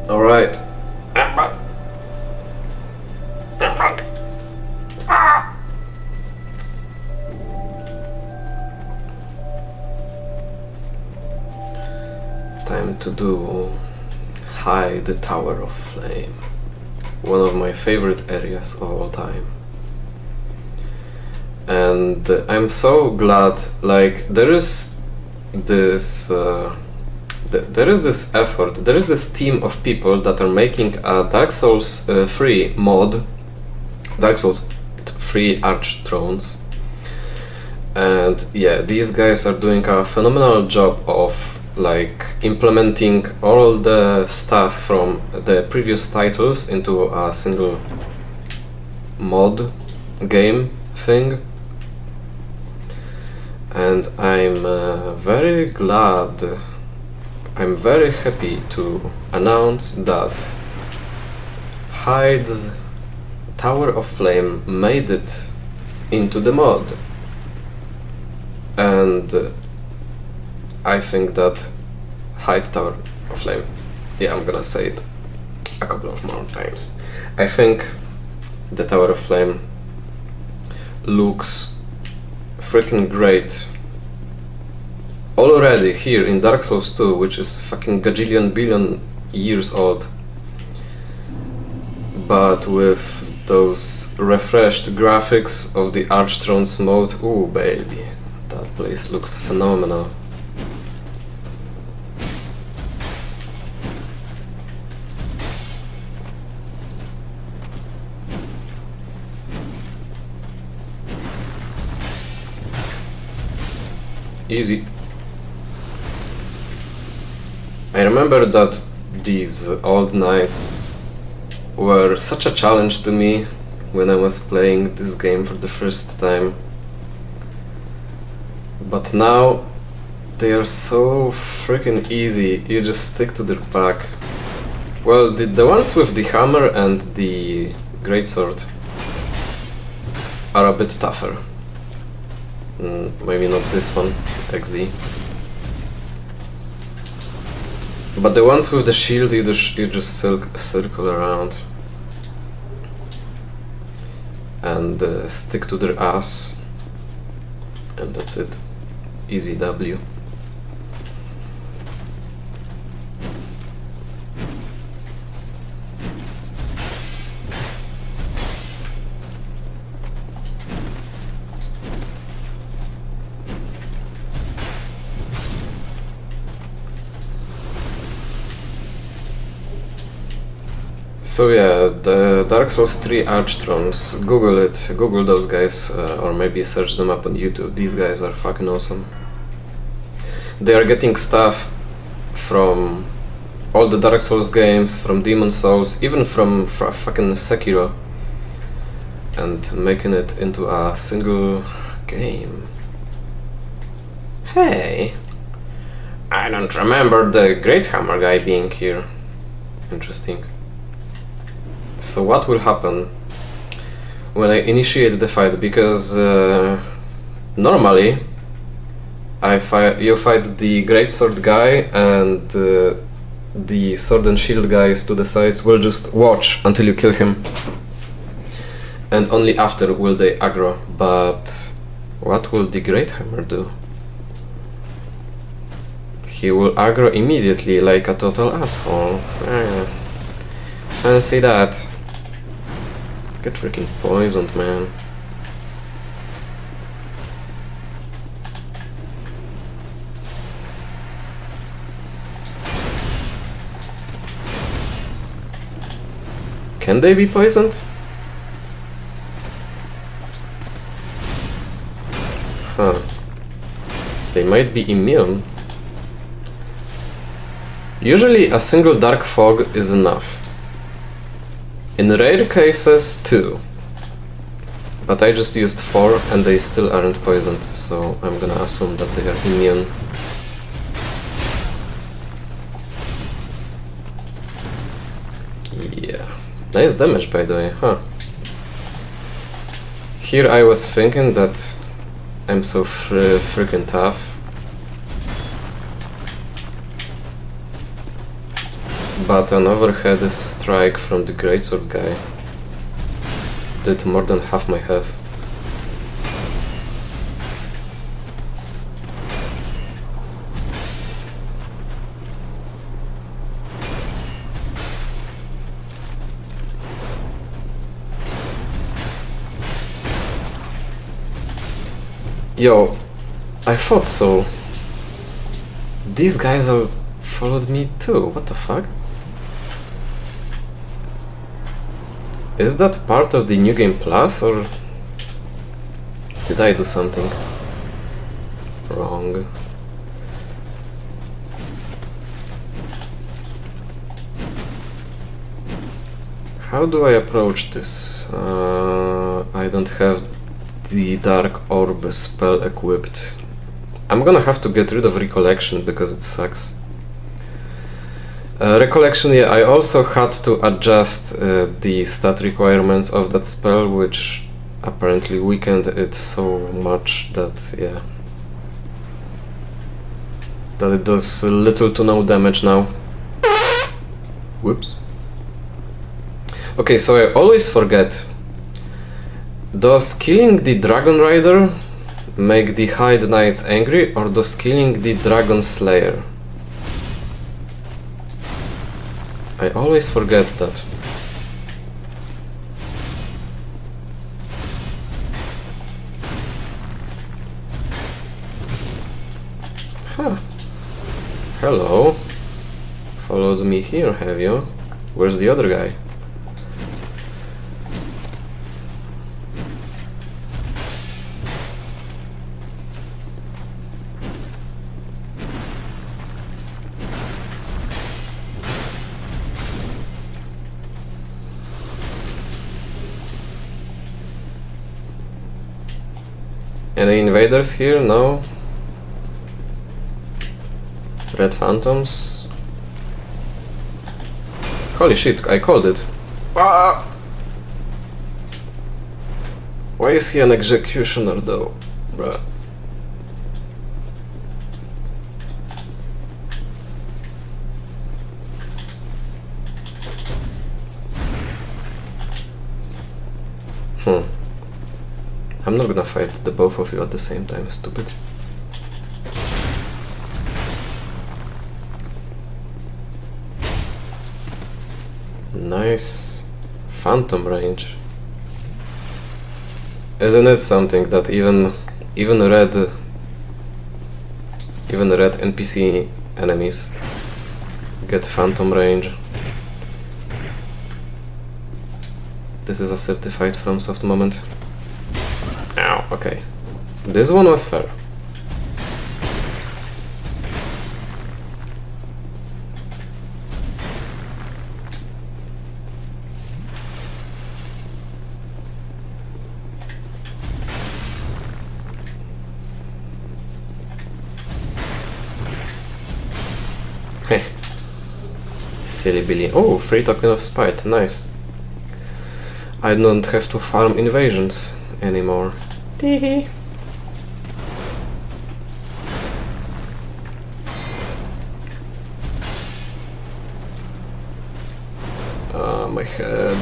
Alright. Time to do Heide the Tower of Flame. One of my favorite areas of all time. And I'm so glad, like, there is this effort, there is this team of people that are making a Dark Souls 3 mod, Dark Souls 3 Arch Thrones. And yeah, these guys are doing a phenomenal job of like implementing all the stuff from the previous titles into a single mod game thing. And I'm very glad, I'm very happy to announce that Heide's Tower of Flame made it into the mod. And I think that Heide Tower of Flame, yeah, I'm gonna say it a couple of more times. I think the Tower of Flame looks freaking great already here in Dark Souls 2, which is fucking gajillion billion years old, but with those refreshed graphics of the Arch Thrones mode, ooh baby, that place looks phenomenal. Easy. I remember that these old nights were such a challenge to me when I was playing this game for the first time. But now they are so freaking easy, you just stick to their pack. Well, the ones with the hammer and the greatsword are a bit tougher. Maybe not this one, XD. But the ones with the shield, you just circle around and stick to their ass, and that's it. Easy W. So yeah, the Dark Souls 3 Arch Thrones, Google it, Google those guys, or maybe search them up on YouTube. These guys are fucking awesome. They are getting stuff from all the Dark Souls games, from Demon Souls, even from fucking Sekiro, and making it into a single game. Hey, I don't remember the Great Hammer guy being here. Interesting. So what will happen when I initiate the fight? Because normally you fight the greatsword guy, and the sword and shield guys to the sides will just watch until you kill him, and only after will they aggro. But what will the Great Hammer do? He will aggro immediately like a total asshole. Fancy that. Get freaking poisoned, man. Can they be poisoned? Huh. They might be immune. Usually a single dark fog is enough. In rare cases, 2. But I just used 4 and they still aren't poisoned, so I'm gonna assume that they are immune. Yeah. Nice damage, by the way, huh? Here I was thinking that I'm so freaking tough. but an overhead strike from the greatsword guy did more than half my health. Yo, I thought so. These guys have followed me too. What the fuck? Is that part of the New Game Plus, or did I do something wrong? How do I approach this? I don't have the Dark Orb spell equipped. I'm gonna have to get rid of Recollection because it sucks. Recollection, yeah, I also had to adjust the stat requirements of that spell, which apparently weakened it so much that, yeah, that it does little to no damage now. Whoops. Okay, so I always forget. Does killing the Dragon Rider make the Heide Knights angry, or does killing the Dragon Slayer? I always forget that. Huh. Hello. Followed me here, have you? Where's the other guy? Any invaders here? No. Red Phantoms. Holy shit, I called it. Ah! Why is he an executioner though? Bruh. I'm not gonna fight the both of you at the same time, stupid. Nice. Phantom range. Isn't it something that even red NPC enemies get phantom range? This is a certified FromSoft moment. Ow, okay. This one was fair. Heh. Silly Billy. Oh, free token of spite, nice. I don't have to farm invasions anymore. Teehee. My head.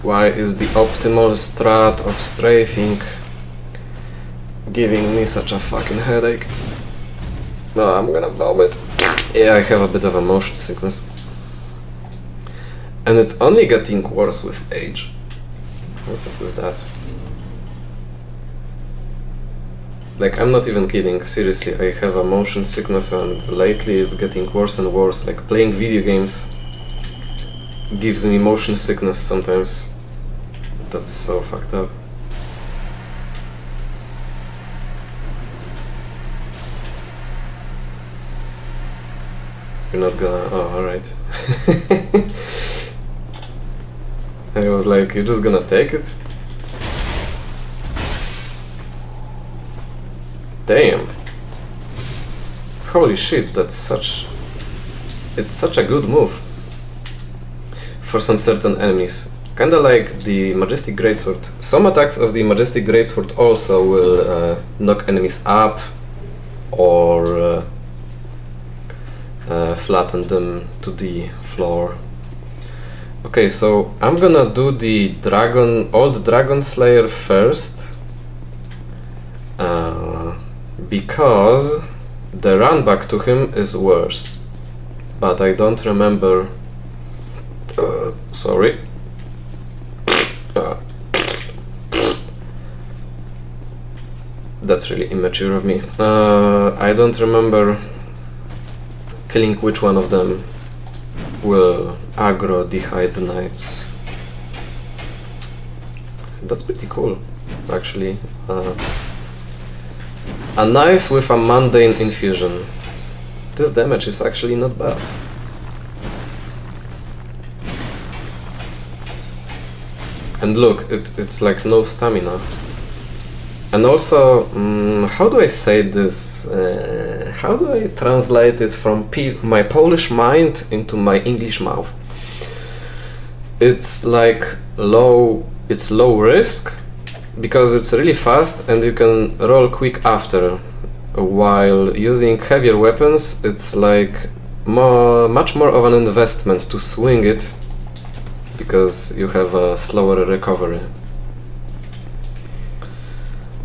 Why is the optimal strat of strafing giving me such a fucking headache? No, I'm gonna vomit. Yeah, I have a bit of a motion sickness. And it's only getting worse with age. What's up with that? Like, I'm not even kidding, seriously, I have a motion sickness and lately it's getting worse and worse. Like, playing video games gives me motion sickness sometimes. That's so fucked up. You're not gonna... oh, alright. I was like, you're just gonna take it? Damn. Holy shit, that's such... it's such a good move. For some certain enemies. Kinda like the Majestic Greatsword. Some attacks of the Majestic Greatsword also will knock enemies up, or flatten them to the floor. Okay, so I'm gonna do the old dragon slayer first, because the run back to him is worse, but I don't remember. Sorry. That's really immature of me. I don't remember killing which one of them will aggro the Heide Knights. That's pretty cool, actually. A knife with a mundane infusion. This damage is actually not bad. And look, it's like no stamina. And also, how do I say this? How do I translate it from my Polish mind into my English mouth? It's like low risk, because it's really fast and you can roll quick after. While using heavier weapons, it's like much more of an investment to swing it, because you have a slower recovery.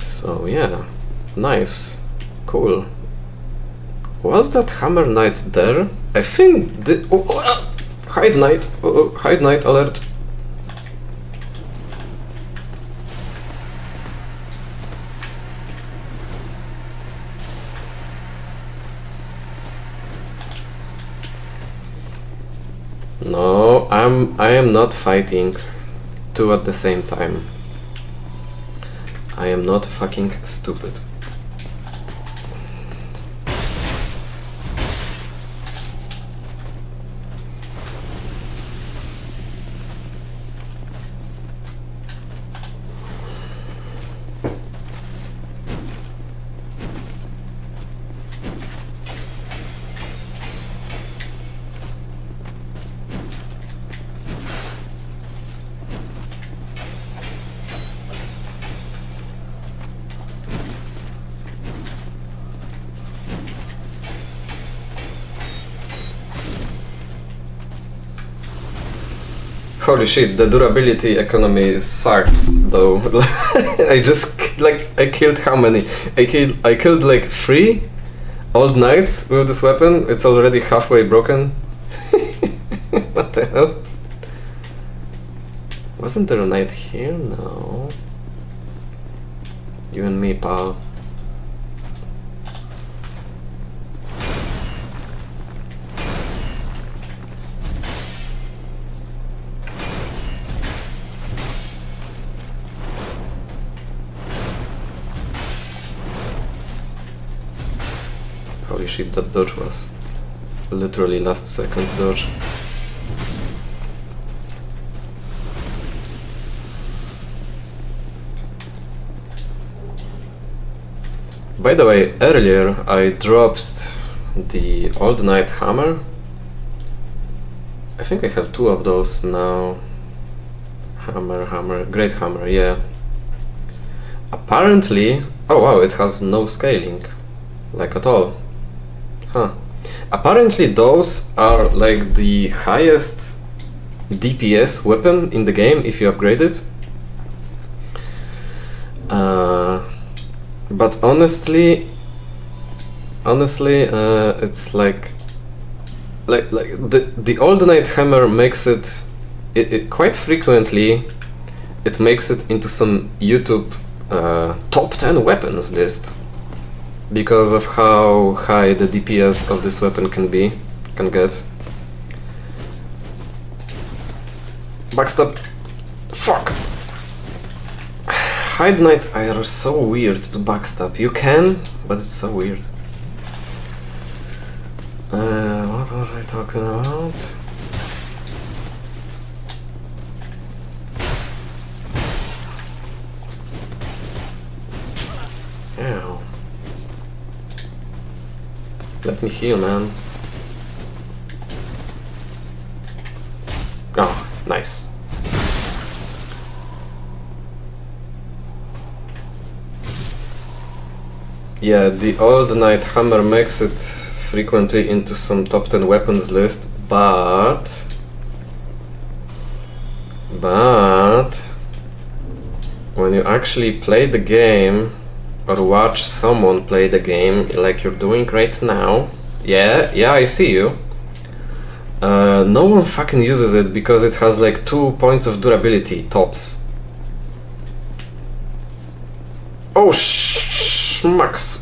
So yeah, knives, cool. Was that Hammer Knight there? I think Heide Knight, Heide Knight alert. No, I am not fighting two at the same time. I am not fucking stupid. Holy shit, the durability economy sucks though. I just I killed how many? I killed like 3 old knights with this weapon. It's already halfway broken. What the hell? Wasn't there a knight here? No. You and me, pal. Holy shit, that dodge was literally last second dodge. By the way, earlier I dropped the Old Knight Hammer. I think I have 2 of those now. Hammer, Great Hammer, yeah. Apparently, oh wow, it has no scaling, like at all. Huh. Apparently those are like the highest DPS weapon in the game if you upgrade it. But honestly, it's like the Old Knight Hammer makes it quite frequently. It makes it into some YouTube top 10 weapons list, because of how high the DPS of this weapon can get. Backstab. Fuck! Heide Knights are so weird to backstab. You can, but it's so weird. What was I talking about? Ow. Let me heal, man. Oh, nice. Yeah, the Old Knight Hammer makes it frequently into some top 10 weapons list, but when you actually play the game or watch someone play the game like you're doing right now, yeah, I see you. No one fucking uses it because it has like 2 points of durability tops. Oh schmucks!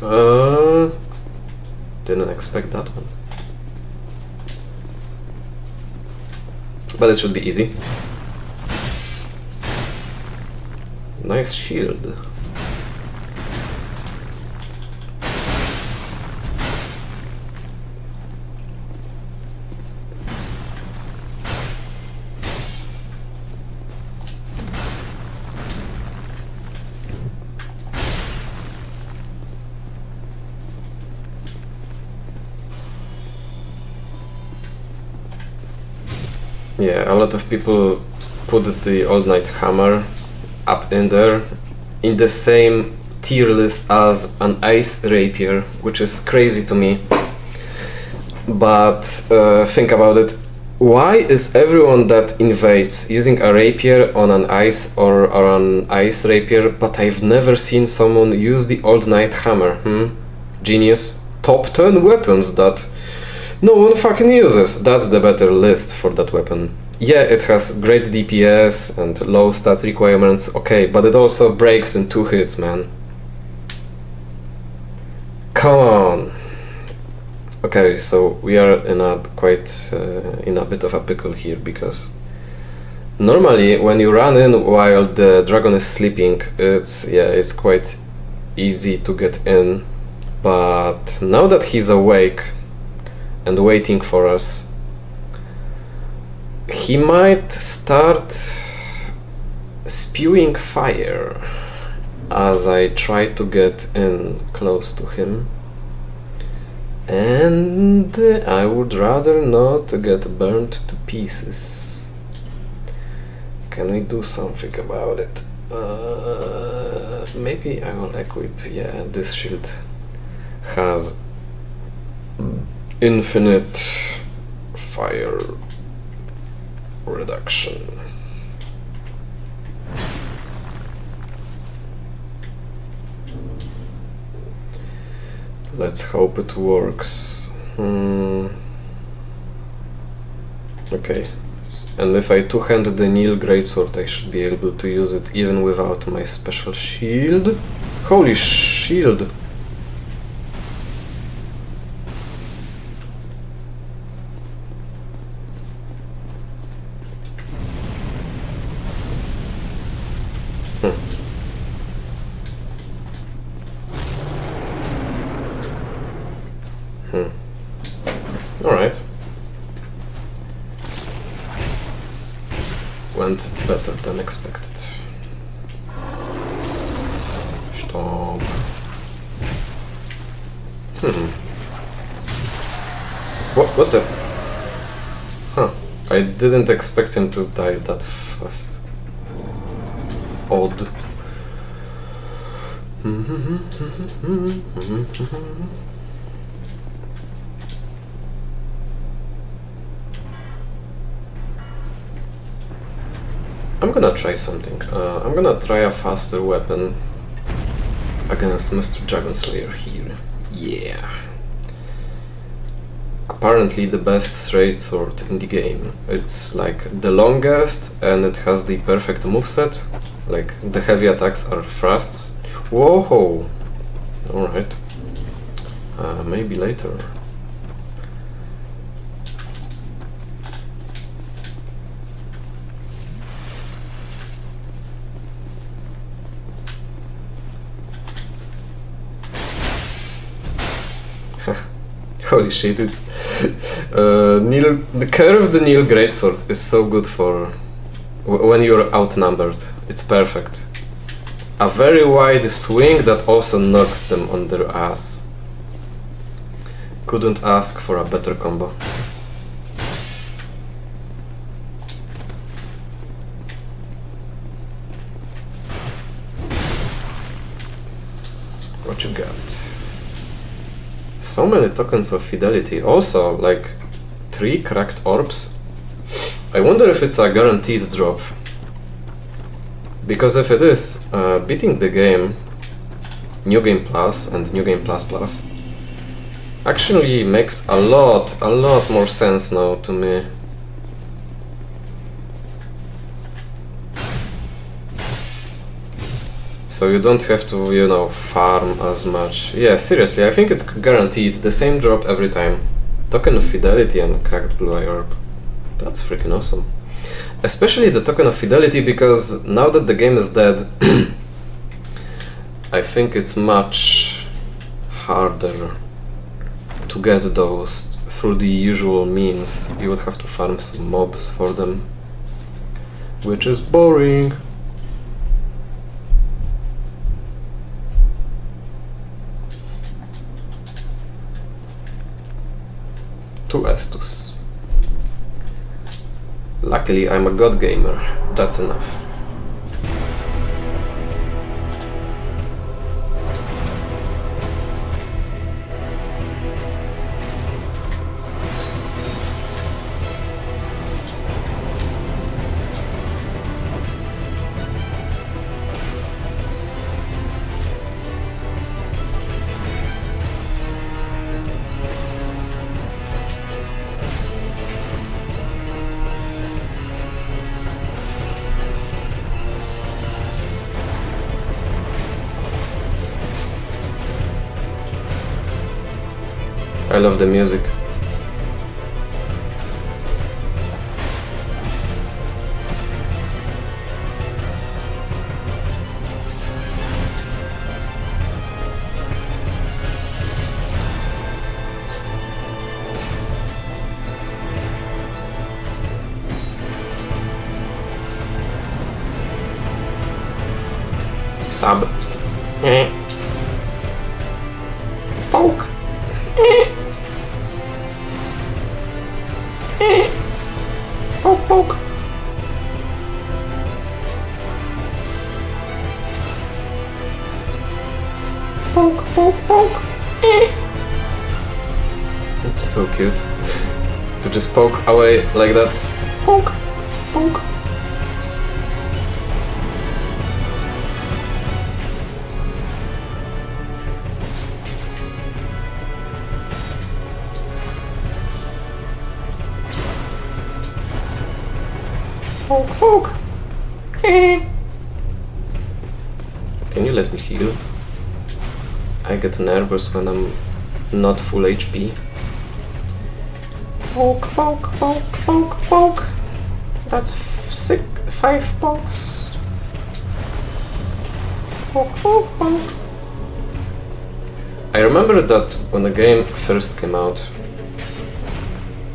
Didn't expect that one. But it should be easy. Nice shield. Yeah, a lot of people put the All Night Hammer up in there in the same tier list as an Ice Rapier, which is crazy to me. But think about it. Why is everyone that invades using a rapier on an ice or an ice rapier, but I've never seen someone use the All Night Hammer? Genius. Top 10 weapons that no one fucking uses. That's the better list for that weapon. Yeah, it has great DPS and low stat requirements, okay, but it also breaks in 2 hits, man. Come on. Okay, so we are in a in a bit of a pickle here, because normally when you run in while the dragon is sleeping, it's quite easy to get in, but now that he's awake and waiting for us, he might start spewing fire as I try to get in close to him, and I would rather not get burnt to pieces. Can we do something about it? Maybe I will equip, yeah, this shield has infinite fire reduction. Let's hope it works. Okay, and if I two-hand the Nil Greatsword, I should be able to use it even without my special shield. Holy shield! Alright. Went better than expected. Stop. What the? Huh. I didn't expect him to die that fast. Odd. I'm gonna try something. I'm gonna try a faster weapon against Mr. Dragon Slayer here. Yeah. Apparently the best straight sword in the game. It's like the longest and it has the perfect moveset. Like the heavy attacks are thrusts. Whoa! Alright. Maybe later. Holy shit, it's the curved Nil Greatsword is so good for when you're outnumbered. It's perfect. A very wide swing that also knocks them on their ass. Couldn't ask for a better combo. What you got? So many tokens of fidelity. Also, like 3 cracked orbs. I wonder if it's a guaranteed drop. Because if it is, beating the game, New Game Plus and New Game Plus Plus, actually makes a lot more sense now to me. So you don't have to, you know, farm as much. Yeah, seriously, I think it's guaranteed the same drop every time. Token of Fidelity and cracked blue eye orb. That's freaking awesome. Especially the token of fidelity, because now that the game is dead, I think it's much harder to get those through the usual means. You would have to farm some mobs for them, which is boring. Two Estus. Luckily, I'm a god gamer. That's enough. I love the music. Stab. Poke. Poke, poke. Poke, poke, poke. It's so cute to just poke away like that. Poke, poke. Poke, poke. Can you let me heal? I get nervous when I'm not full HP. Poke, poke, poke, poke, poke. That's 5 pokes. Poke, poke, poke. I remember that when the game first came out,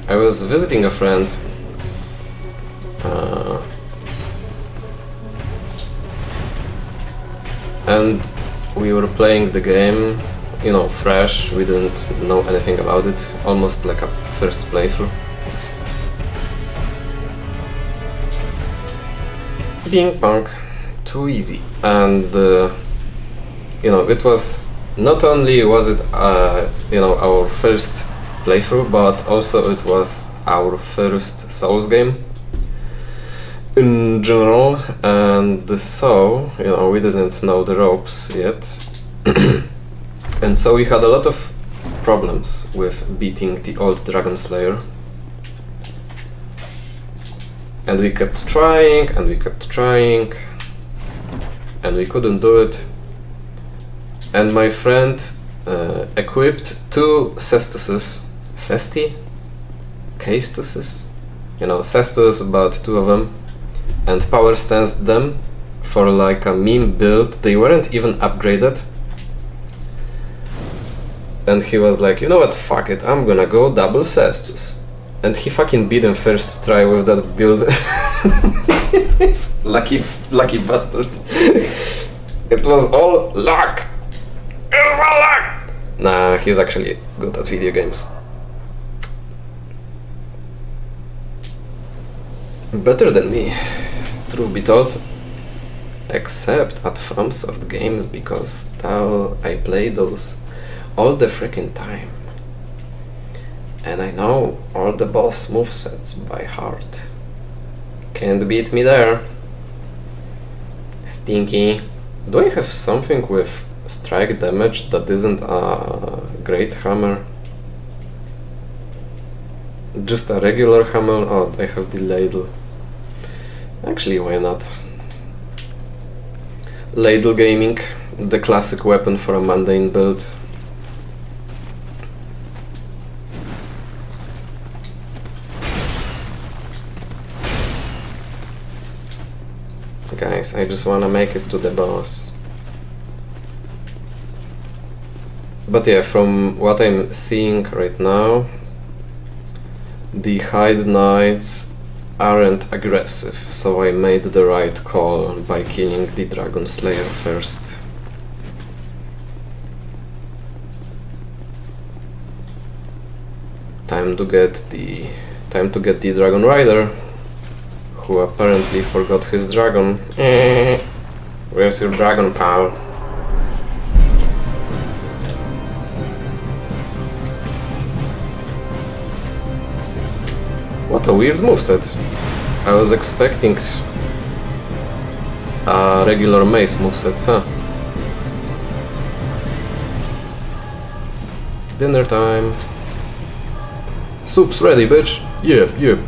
I was visiting a friend. And we were playing the game, you know, fresh, we didn't know anything about it, almost like a first playthrough. Ping pong, too easy. And, you know, it was, not only was it, you know, our first playthrough, but also it was our first Souls game in general, and so, you know, we didn't know the ropes yet. And so we had a lot of problems with beating the old Dragon Slayer. And we kept trying, and we kept trying, and we couldn't do it. And my friend equipped 2 Cestuses. Cesti? Castuses? You know, Cestus, about 2 of them. And power stanced them for like a meme build. They weren't even upgraded. And he was like, you know what, fuck it, I'm gonna go double Cestus. And he fucking beat him first try with that build. Lucky bastard. It was all luck. It was all luck. Nah, he's actually good at video games. Better than me, truth be told. Except at FromSoft games, because now I play those all the freaking time. And I know all the boss movesets by heart. Can't beat me there. Stinky. Do I have something with strike damage that isn't a great hammer? Just a regular hammer? Oh, I have the ladle. Actually, why not? Ladle gaming, the classic weapon for a mundane build. Guys, I just wanna make it to the boss. But yeah, from what I'm seeing right now, the Heide Knights aren't aggressive, so I made the right call by killing the Dragon Slayer first. Time to get the Dragon Rider, who apparently forgot his dragon. Where's your dragon, pal? What a weird moveset. I was expecting a regular mace moveset, huh? Dinner time. Soup's ready, bitch. Yep, yep.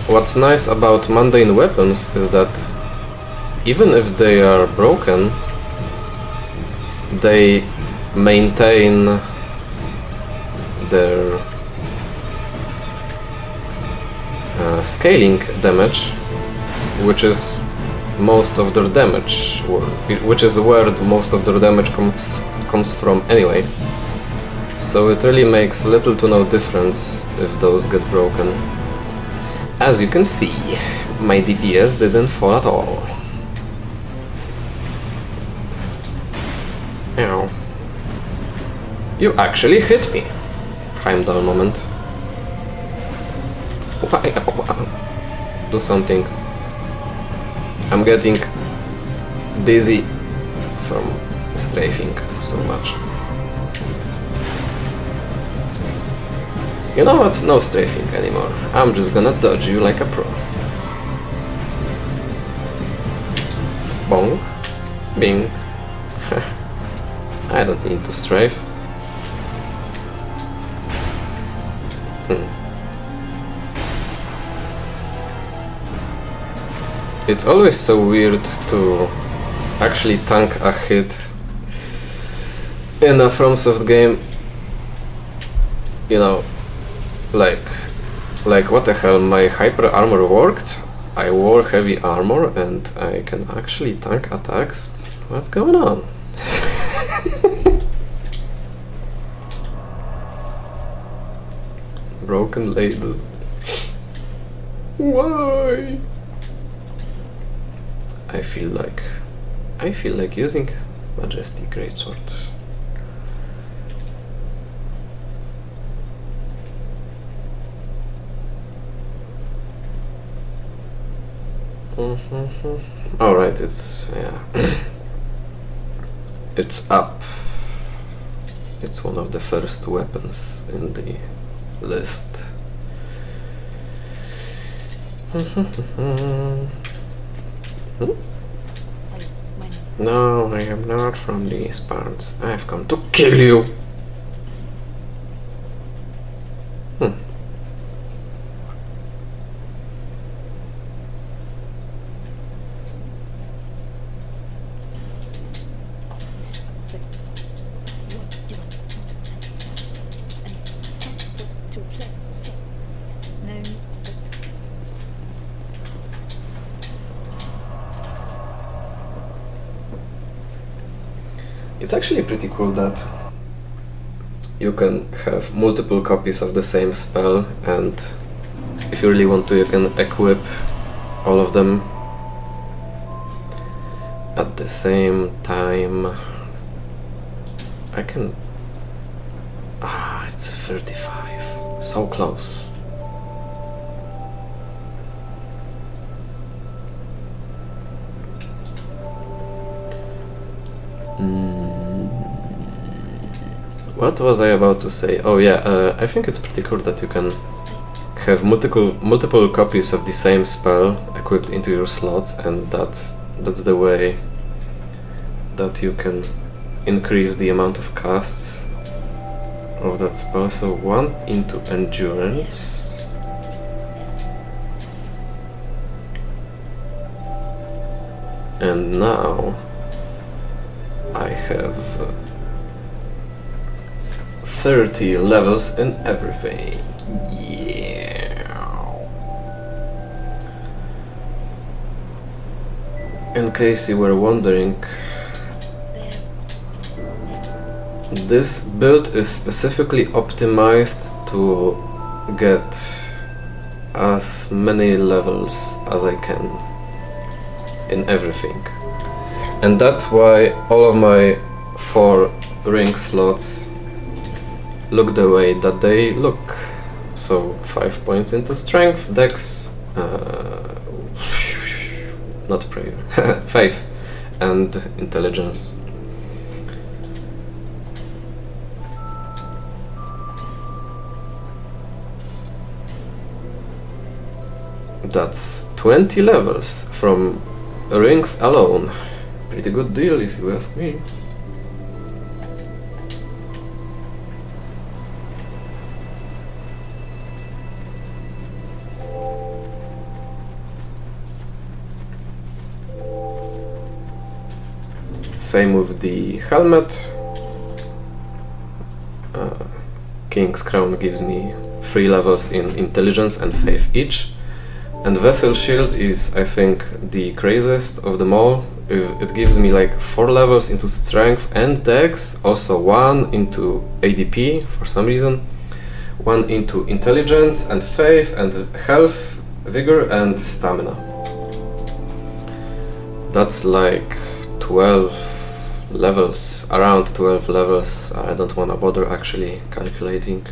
What's nice about mundane weapons is that even if they are broken, they maintain their scaling damage, which is most of their damage, which is where most of their damage comes from anyway. So it really makes little to no difference if those get broken. As you can see, my DPS didn't fall at all. Ow. You actually hit me. Heimdall moment. Why? Do something. I'm getting dizzy from strafing so much. You know what? No strafing anymore. I'm just gonna dodge you like a pro. Bong. Bing. I don't need to strafe. It's always so weird to actually tank a hit in a FromSoft game. You know, like what the hell, my hyper armor worked, I wore heavy armor and I can actually tank attacks? What's going on? Broken ladle. Why? I feel like using Majestic Greatsword. Alright, it's it's up. It's one of the first weapons in the list. No, I am not from these parts. I've come to kill you. It's actually pretty cool that you can have multiple copies of the same spell, and if you really want to, you can equip all of them at the same time. I can... it's 35. So close. What was I about to say? Oh yeah, I think it's pretty cool that you can have multiple copies of the same spell equipped into your slots, and that's the way that you can increase the amount of casts of that spell. So 1 into endurance. And now I have 30 levels in everything. Yeah. In case you were wondering, this build is specifically optimized to get as many levels as I can in everything. And that's why all of my 4 ring slots look the way that they look. So 5 points into strength, dex, not prayer, 5, and intelligence. That's 20 levels from rings alone. Pretty good deal if you ask me. Same with the helmet. King's Crown gives me 3 levels in intelligence and faith each. And Vessel Shield is, I think, the craziest of them all. It gives me like 4 levels into strength and dex, also 1 into ADP for some reason, 1 into intelligence and faith and health, vigor and stamina. That's like 12 levels, around 12 levels. I don't wanna bother actually calculating.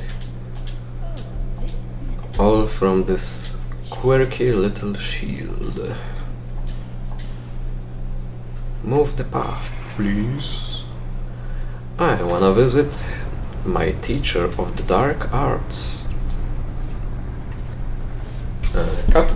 All from this quirky little shield. Move the path, please. I wanna visit my teacher of the dark arts. Cut.